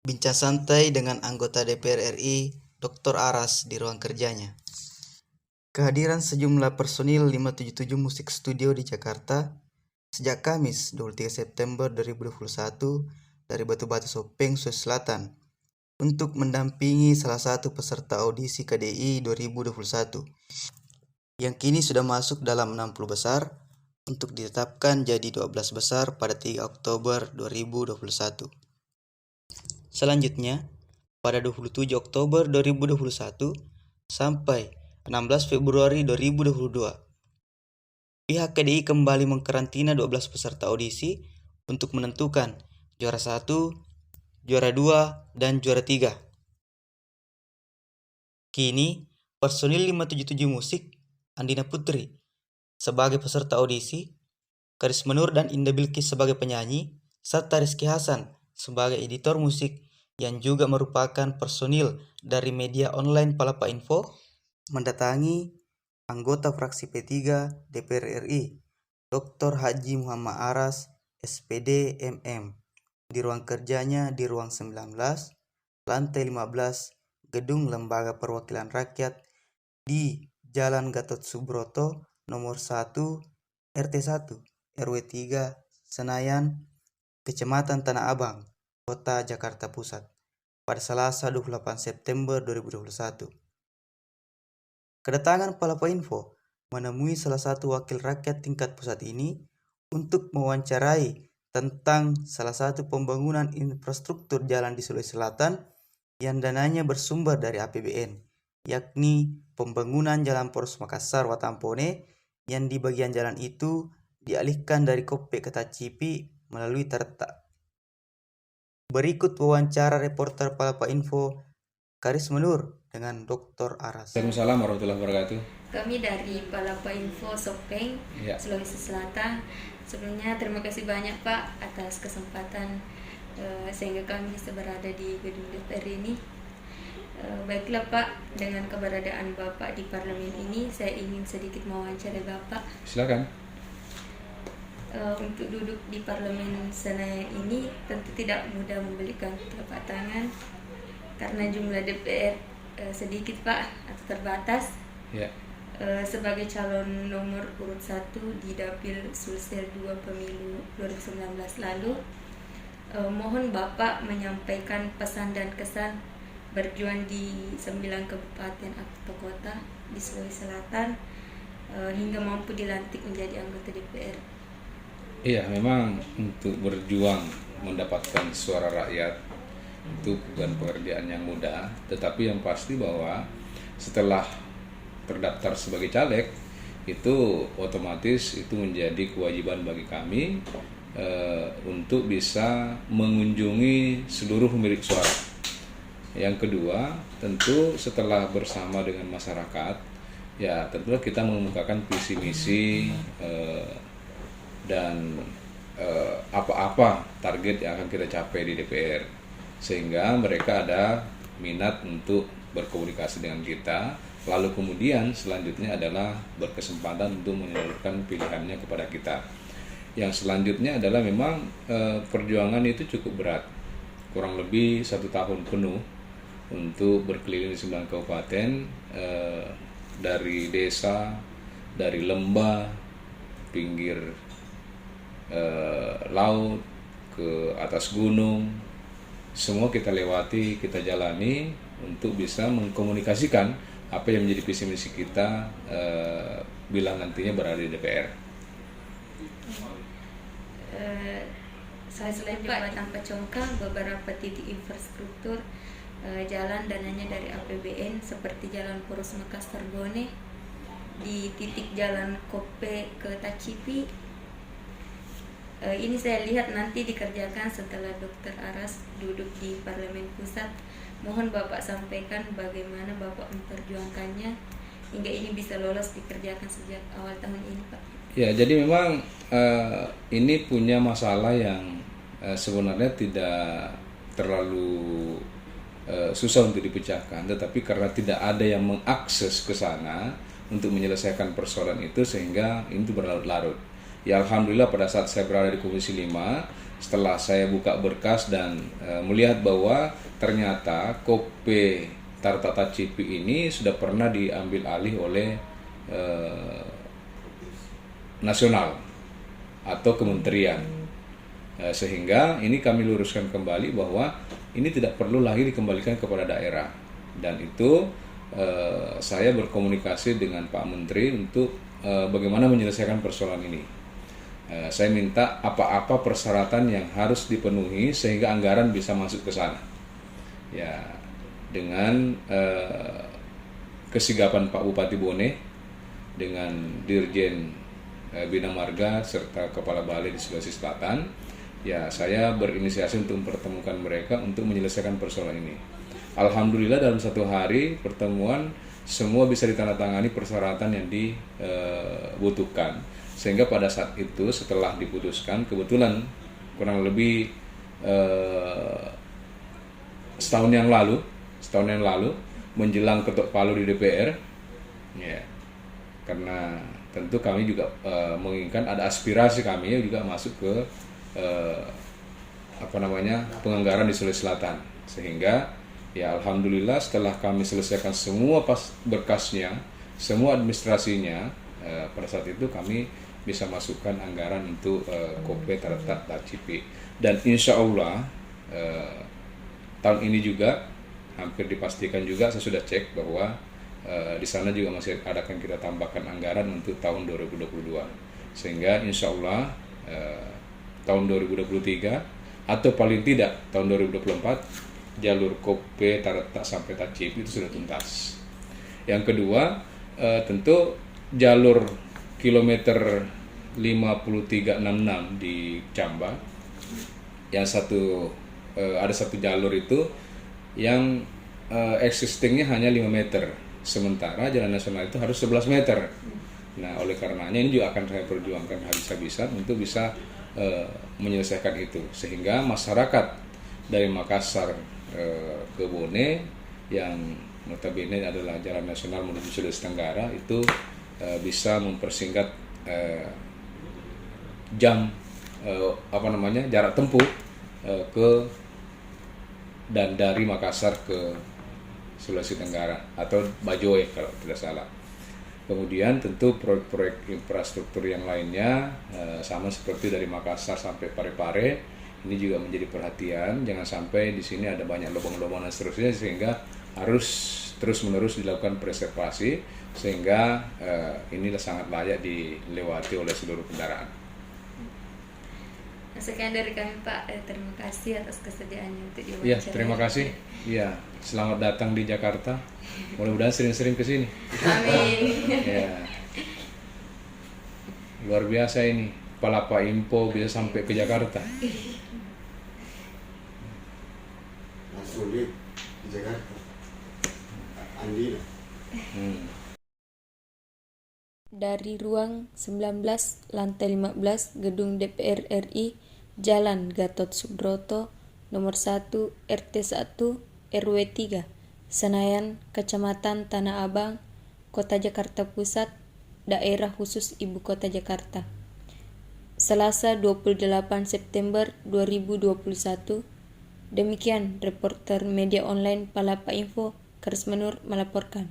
Bincang santai dengan anggota DPR RI, Dr. Aras di ruang kerjanya. Kehadiran sejumlah personil 577 Musik Studio di Jakarta sejak Kamis 23 September 2021 dari Batu Batu Sopeng, Sulawesi Selatan untuk mendampingi salah satu peserta audisi KDI 2021 yang kini sudah masuk dalam 60 besar untuk ditetapkan jadi 12 besar pada 3 Oktober 2021. Selanjutnya, pada 27 Oktober 2021 sampai 16 Februari 2022, pihak KDI kembali mengkarantina 12 peserta audisi untuk menentukan juara 1, juara 2, dan juara 3. Kini, personil 577 Musik, Andina Putri sebagai peserta audisi, Karisma Nur dan Indah Bilqis sebagai penyanyi, serta Rizky Hasan sebagai editor musik yang juga merupakan personil dari media online Palapa Info, mendatangi anggota fraksi P3 DPR RI, Dr. Haji Muhammad Aras, SPD MM, di ruang kerjanya di ruang 19, lantai 15, Gedung Lembaga Perwakilan Rakyat di Jalan Gatot Subroto, nomor 1, RT 1, RW 3, Senayan, Kecamatan Tanah Abang, Kota Jakarta Pusat, pada Selasa 28 September 2021. Kedatangan Palapa Info menemui salah satu wakil rakyat tingkat pusat ini untuk mewawancarai tentang salah satu pembangunan infrastruktur jalan di Sulawesi Selatan yang dananya bersumber dari APBN, yakni pembangunan Jalan Poros Makassar Watampone yang di bagian jalan itu dialihkan dari Kope ke Tacipi melalui Terta. Berikut wawancara reporter Palapa Info Karisma Nur dengan Dr. Aras. Waalaikumsalam warahmatullahi wabarakatuh. Kami dari Palapa Info Sopeng, Sulawesi Selatan. Sebelumnya terima kasih banyak Pak atas kesempatan sehingga kami bisa berada di gedung DPR ini. Baiklah Pak, dengan keberadaan Bapak di parlemen ini, saya ingin sedikit mewawancarai Bapak. Silakan. Untuk duduk di parlemen Senayan ini tentu tidak mudah membelikan telapak tangan karena jumlah DPR sedikit Pak atau terbatas. Ya. Sebagai calon nomor urut 1 di Dapil Sulsel 2 Pemilu 2019 lalu, mohon Bapak menyampaikan pesan dan kesan berjuang di 9 kabupaten atau kota di Sulawesi Selatan hingga mampu dilantik menjadi anggota DPR. Iya, memang untuk berjuang mendapatkan suara rakyat itu bukan pekerjaan yang mudah, tetapi yang pasti bahwa setelah terdaftar sebagai caleg itu otomatis itu menjadi kewajiban bagi kami untuk bisa mengunjungi seluruh pemilik suara. Yang kedua, tentu setelah bersama dengan masyarakat, ya tentunya kita mengemukakan visi misi dan apa-apa target yang akan kita capai di DPR, sehingga mereka ada minat untuk berkomunikasi dengan kita. Lalu kemudian selanjutnya adalah berkesempatan untuk menyalurkan pilihannya kepada kita. Yang selanjutnya adalah memang perjuangan itu cukup berat, kurang lebih 1 tahun penuh untuk berkeliling di 9 kabupaten, dari desa, dari lembah, pinggir laut, ke atas gunung, semua kita lewati, kita jalani untuk bisa mengkomunikasikan apa yang menjadi visi misi kita bila nantinya berada di DPR. Selain jembatan Pacongkang, beberapa titik infrastruktur jalan dananya dari APBN seperti Jalan Poros Makassar Bone, di titik Jalan Kope ke Tacipi. Ini saya lihat nanti dikerjakan setelah Dr. Aras duduk di Parlemen Pusat. Mohon Bapak sampaikan bagaimana Bapak memperjuangkannya hingga ini bisa lolos dikerjakan sejak awal tahun ini, Pak. Ya, jadi memang ini punya masalah yang sebenarnya tidak terlalu susah untuk dipecahkan, tetapi karena tidak ada yang mengakses ke sana untuk menyelesaikan persoalan itu sehingga itu berlarut-larut. Ya alhamdulillah pada saat saya berada di Komisi 5, setelah saya buka berkas dan melihat bahwa ternyata KOP Tarta Tacipi ini sudah pernah diambil alih oleh nasional atau kementerian. Sehingga ini kami luruskan kembali bahwa ini tidak perlu lagi dikembalikan kepada daerah. Dan itu saya berkomunikasi dengan Pak Menteri untuk bagaimana menyelesaikan persoalan ini. Saya minta apa-apa persyaratan yang harus dipenuhi sehingga anggaran bisa masuk ke sana. Ya, dengan kesigapan Pak Bupati Bone, dengan Dirjen Bina Marga serta Kepala Balai di Sulawesi Selatan, ya saya berinisiasi untuk mempertemukan mereka untuk menyelesaikan persoalan ini. Alhamdulillah dalam satu hari pertemuan semua bisa ditandatangani persyaratan yang dibutuhkan, sehingga pada saat itu setelah diputuskan kebetulan kurang lebih setahun yang lalu menjelang ketok palu di DPR, ya, karena tentu kami juga menginginkan ada aspirasi kami juga masuk ke penganggaran di Sulawesi Selatan, sehingga ya alhamdulillah setelah kami selesaikan semua berkasnya, semua administrasinya, pada saat itu kami bisa masukkan anggaran untuk KOP Tarta Tacipi. Dan insya Allah tahun ini juga hampir dipastikan juga, saya sudah cek bahwa di sana juga masih akan kita tambahkan anggaran untuk tahun 2022, sehingga insya Allah tahun 2023 atau paling tidak tahun 2024 jalur KOP Tarta sampai Tacipi itu sudah tuntas. Yang kedua, tentu jalur kilometer 5366 di Camba, yang ada satu jalur itu yang existingnya hanya 5 meter, sementara jalan nasional itu harus 11 meter. Nah, oleh karenanya ini juga akan saya perjuangkan habis-habisan untuk bisa menyelesaikan itu, sehingga masyarakat dari Makassar ke Bone yang notabene adalah jalan nasional menuju Sulawesi Tenggara itu bisa mempersingkat jarak tempuh ke dan dari Makassar ke Sulawesi Tenggara atau Bajoe kalau tidak salah. Kemudian tentu proyek-proyek infrastruktur yang lainnya sama seperti dari Makassar sampai Parepare, ini juga menjadi perhatian, jangan sampai di sini ada banyak lubang-lubang dan seterusnya, sehingga harus terus-menerus dilakukan preservasi sehingga inilah sangat layak dilewati oleh seluruh kendaraan. Sekian dari kami Pak, terima kasih atas kesediaannya untuk diwawancara. Iya, terima kasih. Iya, selamat datang di Jakarta. Mudah-mudahan sering-sering ke sini. Amin. Ya. Luar biasa ini, Palapa Info bisa sampai ke Jakarta. Sulit di Jakarta. Andina. Dari ruang 19 lantai 15 Gedung DPR RI, Jalan Gatot Subroto, nomor 1 RT 1 RW 3, Senayan, Kecamatan Tanah Abang, Kota Jakarta Pusat, Daerah Khusus Ibu Kota Jakarta. Selasa 28 September 2021. Demikian reporter media online Palapa Info, Karismanur melaporkan.